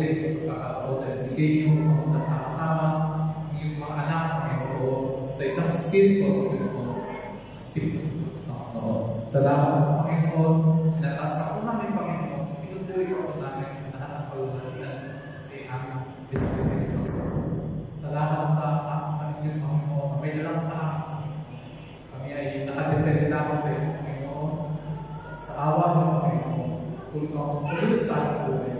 muli sa pagkakataon na ibigay niyo ang kasama yung mga anak, Panginoon, sa isang espiritu, Panginoon. Salamat, Panginoon. Inataas ka po namin, Panginoon. Pinupuri ko namin ang lahat ng kalungan ay aming Kristo. Salamat sa amin, Panginoon. May dalang sa amin. Kami ay nakadepende namin sa iyo, Panginoon. Sa awa ng Panginoon. Tuloy sa ating buhay.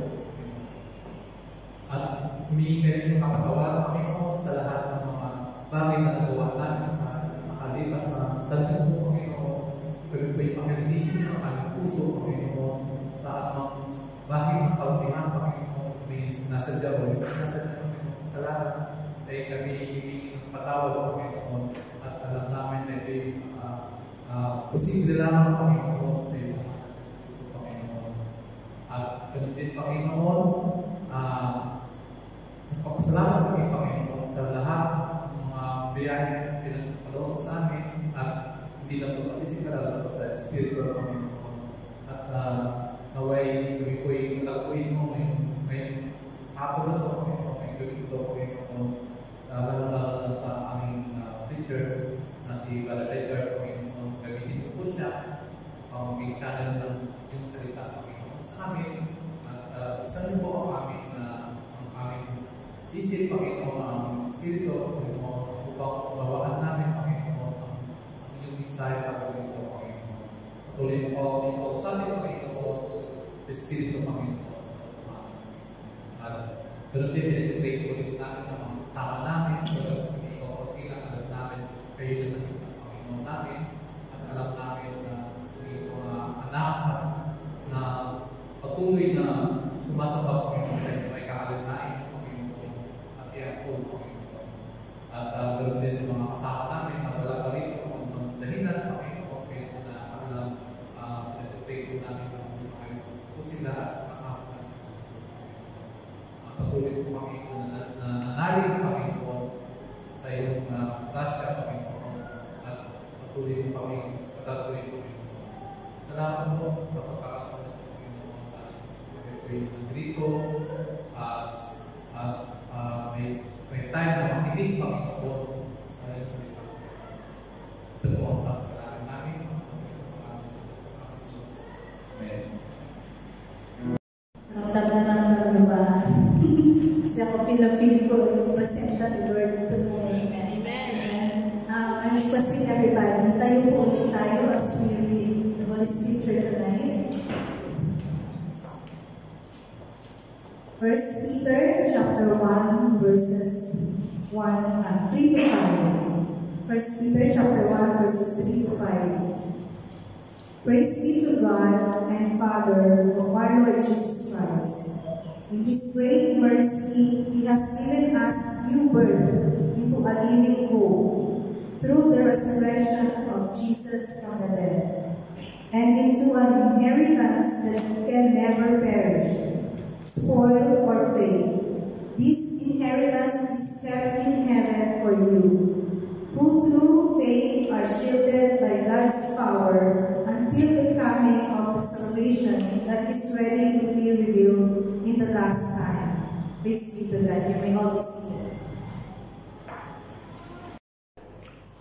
At humingi kayo yung kapagawa, Panginoon, sa lahat ng mga bagay na nagawa namin sa nakalipas na sandang mo, Panginoon. Pwede ba yung pangilisin niyo ang aming puso, Panginoon, sa anumang bahid ng kalutihan, Panginoon, may sinasadya o yung sinasadya, Panginoon. Salamat ay kami patawad, Panginoon, at alam namin na ito'y posible lamang, Panginoon, sa iyo, Panginoon. At ganun din, Panginoon, nagpapasalamat kami, Panginoon, sa lahat ng mga biyayang pinagpaloob sa amin at hindi lang po sa physical, lang po sa spiritual, Panginoon. At naway kami po'y matagpuin mo ngayong hapon na ito, Panginoon, ngayong gabi ito, Panginoon, lalo-lalo na sa aming preacher na si Brother Edgar, Panginoon. Gamitin ko po siya maging channel ng yung salita, Panginoon, sa amin. At buksan niyo po ang aming isip, Panginoon, ang spirito, Panginoon, upang bawaan namin, Panginoon, ang inyong mensahe sa atin ito, Panginoon. Patuloy mo po dito sa atin, Panginoon, sa spirito, Panginoon. At ganoon din, pinag-pray ko rin namin ang mga kasama namin, ganoon kami ito, alam namin kayo na sa Panginoon namin, at alam namin na yung mga anak na patuloy na sumasabak, Panginoon, sa inyo ay kakalinain, Panginoon, at iapon, Panginoon. At ganoon din sa mga kasama namin na wala pa rin ang dahilan, Panginoon, kaya na alam, pinag-pray ko namin ang mga po sila at kasama namin. Patuloy po kami na nanalig, Panginoon, sa iyong grasya, Panginoon, at patuloy po kami patatuloy, Panginoon. Salamat po sa pagkakataon ng Panginoon na may grito at may time na makinig, Panginoon, sa iyong salita. Ito po ang sa pagkakataon namin. Amen. Ramdam niyo ba? Kasi ako feel ko yung presensya ni Lord today. Amen. I'm requesting everybody, tayo po ulit tayo as we read the Holy Scripture tonight. 1 Peter chapter 1 verses 3 to 5. 1 Peter chapter 1 verses 3 to 5. Praise be to God and Father of our Lord Jesus Christ. In His great mercy, He has given us new birth into a living hope through the resurrection of Jesus from the dead, and into an inheritance that can never perish, spoil or fade. This inheritance is kept in heaven for you, who through faith are shielded by God's power until the coming of the salvation that is ready to be revealed in the last time. Praise be to God. You may all be seated.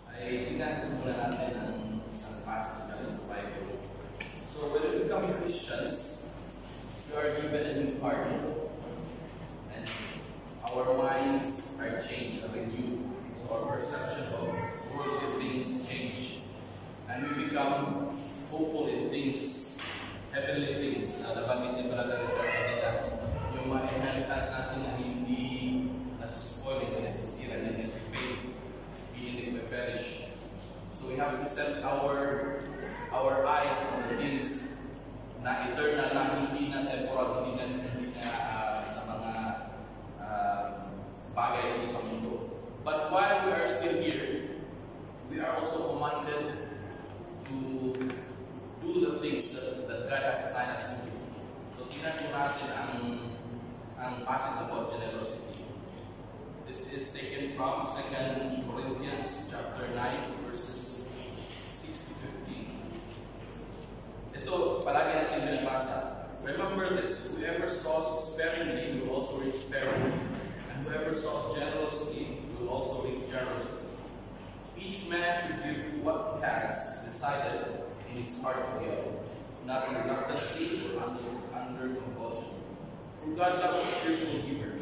Ay tingnan muna natin ang isang passage natin sa Bible. So when we become Christians, we are given a new heart, and our minds are changed and renewed. So our perception of worldly things change, and we become hopeful in things, heavenly things. Nabanggit ni Brother kanina, yung mga inheritance natin na hindi nasispoil, hindi nasisira, hindi nag-fade, hindi nag-perish. So we have to set our eyes on the things na eternal, na hindi na temporal, hindi na sa mga bagay dito sa mundo. But while we are still here, we are also commanded to do the things that God has assigned us to do. So tingnan po natin ang passage about generosity. This is taken from 2 Corinthians chapter 9 verses 6 to 15. Ito, palagi natin binabasa. remember this, whoever sows sparingly will also reap sparingly, and whoever sows generously will also reap generously. Each man should give what he has decided in his heart to give, not reluctantly or under compulsion. For God loves a cheerful giver.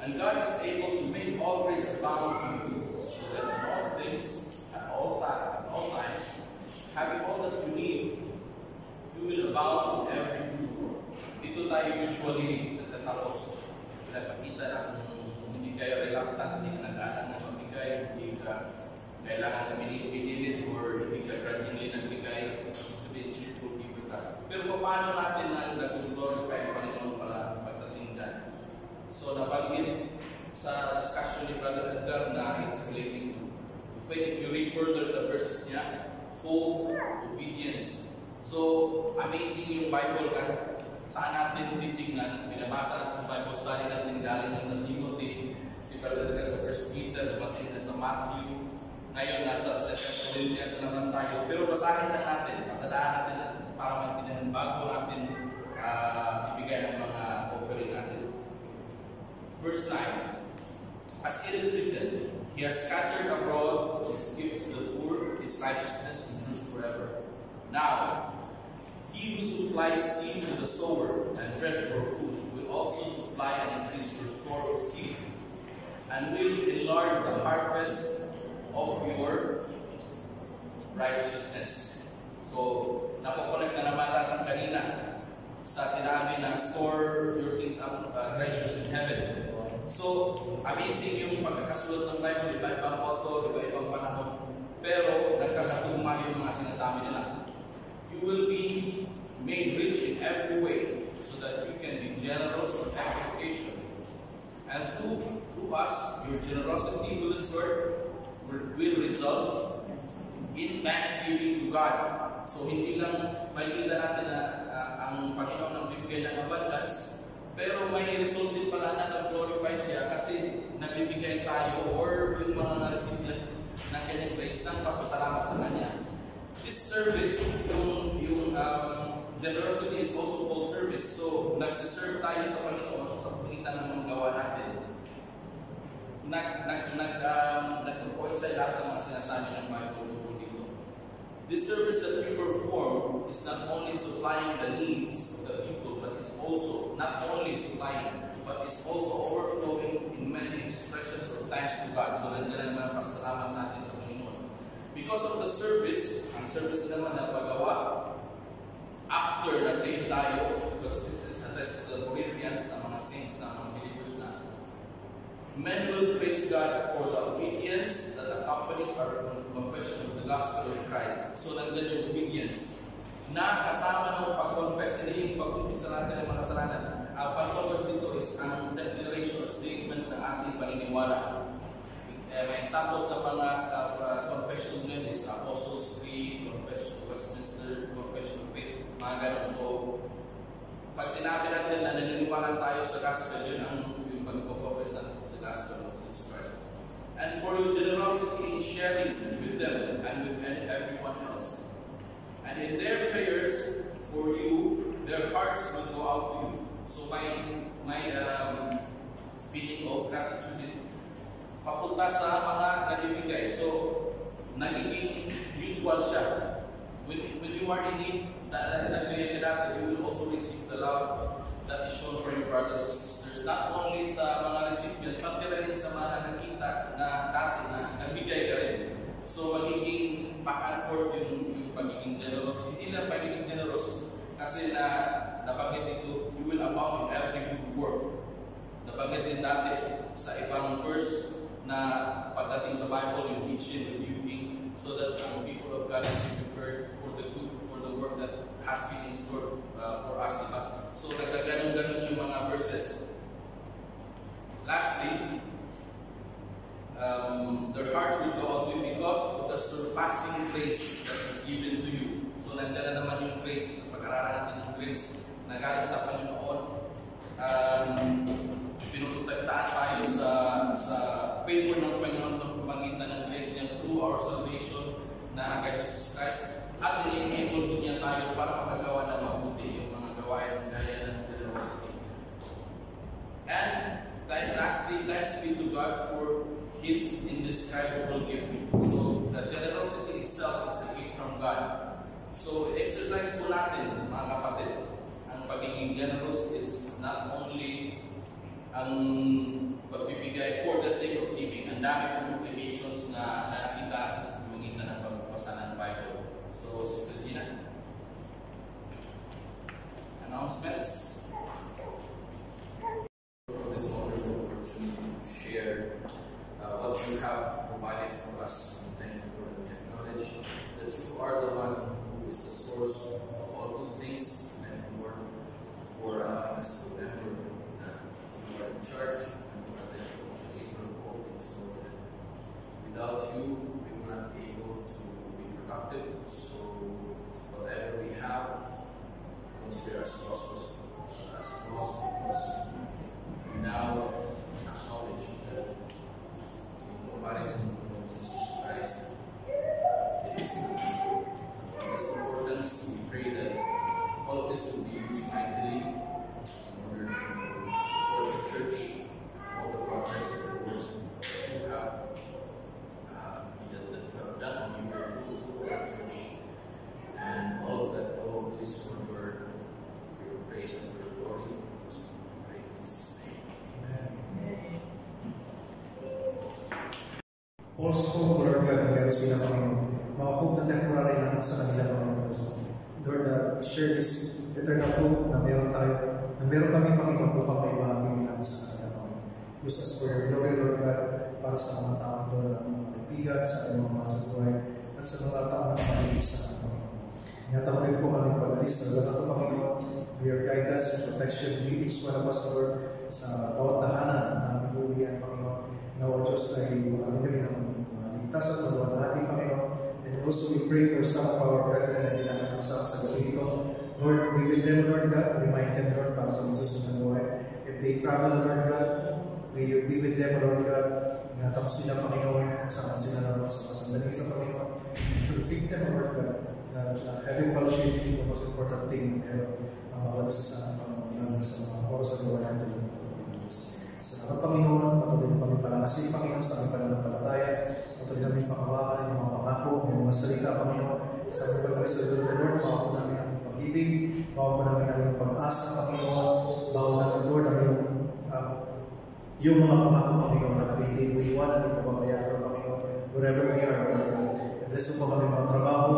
And God is able to make all grace abound to you, so that in all things, at all times, having all that you need, you will abound in every good work. Dito tayo usually nagtatapos. Pinapakita na kung hindi kayo reluctant, hindi ka nag-aanang na magbigay, hindi ka kailangan na pinilit or hindi ka grudgingly nagbigay, sabihin cheerful giver ka. Pero paano natin na nag-glorify ang Panginoon pala pagdating dyan? So nabanggit sa discussion ni Brother Edgar na it's relating to faith. If you read further sa verses niya, hope, obedience. So amazing yung Bible ka. Saan natin titignan? Binabasa natin Bible study natin galing sa Timothy. Si Brother Edgar sa 1 Peter, dumating sa Matthew. Ngayon nasa 2 Corinthians naman tayo. Pero basahin lang natin, pasadaan natin para maintindihan bago natin ibigay ang mga offering natin. Verse 9, as it is written, He has scattered abroad His gifts to the poor, His righteousness endures forever. Now, He who supplies seed to the sower and bread for food will also supply and increase your store of seed, and will enlarge the harvest of your righteousness. So, nakukunik na naman natin kanina sa sinabi na store your things up, treasures in heaven. So, amazing yung pagkakasulot ng Bible, iba-ibang author, iba-ibang panahon. Pero, nagkakatugma yung mga sinasabi nila. You will be made rich in every way so that you can be generous on every occasion. And through us, your generosity will result in thanksgiving to God. So, hindi lang makikita natin na ang Panginoon ang bibigay ng abundance, pero may result din pala na nag-glorify siya kasi nagbibigay tayo or yung mga na-recipient ng kanyang place ng pasasalamat sa Kanya. This service, yung generosity is also called service. So, nagsiserve tayo sa Panginoon sa pagkitan ng mga gawa natin. Nag-coincide lahat ng mga sinasabi ng Bible tungkol dito. This service that you perform is not only supplying the needs of the people, but is also not only supplying, but is also overflowing in many expressions of thanks to God. So, nandiyan naman pasalamat natin sa Panginoon. Because of the service, ang service naman na paggawa, after na-save tayo, because this is addressed to the Corinthians, na mga saints, na mga believers na, men will praise God for the obedience that accompanies our confession of the gospel of Christ. So, nandiyan yung obedience na kasama ng pag-confess, hindi yung pag-confess natin ng mga kasalanan. Ang pag-confess dito is ang declaration or statement ng ating paniniwala. May examples na mga confessions ngayon is Apostles' Creed, Confession of Westminster, Confession of Faith, mga ganun. So, pag sinabi natin na naniniwala tayo sa gospel, yun ang yung pag-confess natin sa gospel of Jesus Christ. And for your generosity in sharing with them and with everyone else. And in their prayers for you, their hearts will go out to you. So my feeling of gratitude papunta sa mga nagbibigay. So, nagiging mutual siya. When you are in need, nagbigay ka dati, you will also receive the love that is shown for your brothers and sisters. Not only sa mga recipient, pati rin sa mga nakikita na dati na nagbigay ka rin. So, magiging back and forth yung pagiging generous. Hindi lang pagiging generous kasi nabanggit dito, you will abound in every good work. Nabanggit din dati sa ibang verse na pagdating sa Bible, yung teaching, rebuking, so that people of God will be prepared for the good, for the work that has been in store for us. Diba? So, nagkaganon-ganon yung mga verses. Lastly, their hearts will go out to you because of the surpassing grace that is given to you. So, nandiyan na naman yung grace, pag-aralan natin yung grace na galing sa Panginoon. Pinuprotektahan tayo sa favor ng Panginoon ng pamagitan ng grace niya through our salvation na kay Jesus Christ. At i-enable niya tayo para makagawa ng mabuti yung mga gawain realize po natin, mga kapatid, ang pagiging generous is not only ang pagbibigay for the sake of giving. Ang dami pong implications na nakita sa pamagitan ng pagbabasa ng Bible. So, Sister Gina, announcements. For this wonderful opportunity to share what you have provided for us. Thank you for the knowledge that you are the one who is the source of all good things, and for allowing us to remember that you are in charge and you are the creator of all things, Lord. Without you, we will not be able to be productive. So whatever we have, consider as lost because we now acknowledge that in comparison to Lord Jesus Christ, it is of this importance. We pray that all of this will be used mightily in order to support the church, all the progress and the works that you have done and you will do for our church, and all of this for your praise and for your glory. So we pray in Jesus' name. Amen. Also, Lord God, meron sila, Panginoon, mga hope na temporary lang sa kanila, Panginoon. Lord, share this eternal hope na meron tayo, na meron kami, Panginoon, upang may bahagi namin sa kanila, Panginoon. Use us for your glory, Lord God, para sa mga taong ito na aming mga kaibigan, sa aming mga sa buhay, at sa mga taong na kamaligis sa Panginoon. Ingatan mo rin po kami pag-alis sa lugar na ito, Panginoon. Be your guidance and protection. Be each one of us, Lord, sa bawat tahanan na aming uwihan, Panginoon. Nawa Diyos ay kami ng ligtas at magwalhati, Panginoon. And also we pray for some of our brethren na ginagawa sa gabi ito. Lord, be with them, Lord God. Remind them, Lord, para sa masusunod na buhay. If they travel, Lord God, may you be with them, Lord God. Ingatan mo sila, Panginoon. Kasama sila naman sa kasandali ito, Panginoon. Convict them, Lord God. Having fellowship is the most important thing na meron ang bawat isa sa Panginoon, lalo sa mga oras at buhay na tulad ito, Panginoon. Salamat, Panginoon. Patuloy mo kami palakasin, Panginoon, sa aming pananampalataya. Patuloy namin pakawakan yung mga pangako, yung mga salita, Panginoon. Sa aming pag-alis sa Lord, bawa po namin ang pag-ibig, bawa po namin ang pag-asa, Panginoon. Bawa namin, Lord, ang yung mga pangako, Panginoon, na kami hindi mo iwanan, hindi po mabayaran, Panginoon. Wherever we are, Panginoon. Bless mo po kami mga trabaho,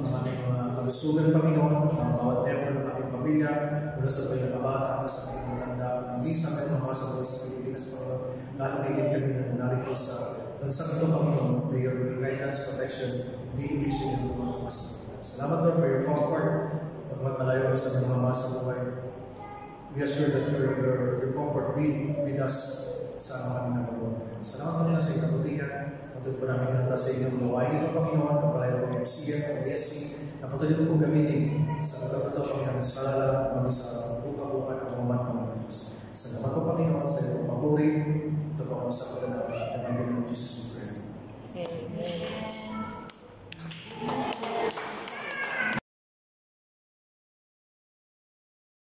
ang aming mga kalusugan, Panginoon, ang bawat member ng aming pamilya, mula sa pinakabata hanggang sa aming matanda, ang isa may mga sa buhay sa Pilipinas, Panginoon. Lahat ng itin kami na narito sa bansang ito, Panginoon. May your guidance, protection, be each and every one of us. Salamat, Lord, for your comfort. Pagkat malayo kami sa mga masa buhay. We are sure that your comfort be with us sa mga nagagawa. Salamat, Panginoon, sa iyong kabutihan. Patuloy po namin hinata sa inyong gawain ito, Panginoon, kapalayo po ng FCA, ng ESC, na patuloy po pong gamitin sa lugar ito, Panginoon, sa sala, maging sa buka-buka ng mga Panginoon Diyos. Salamat po, Panginoon, sa iyong papuri. Ito po kami sa pagkakataon.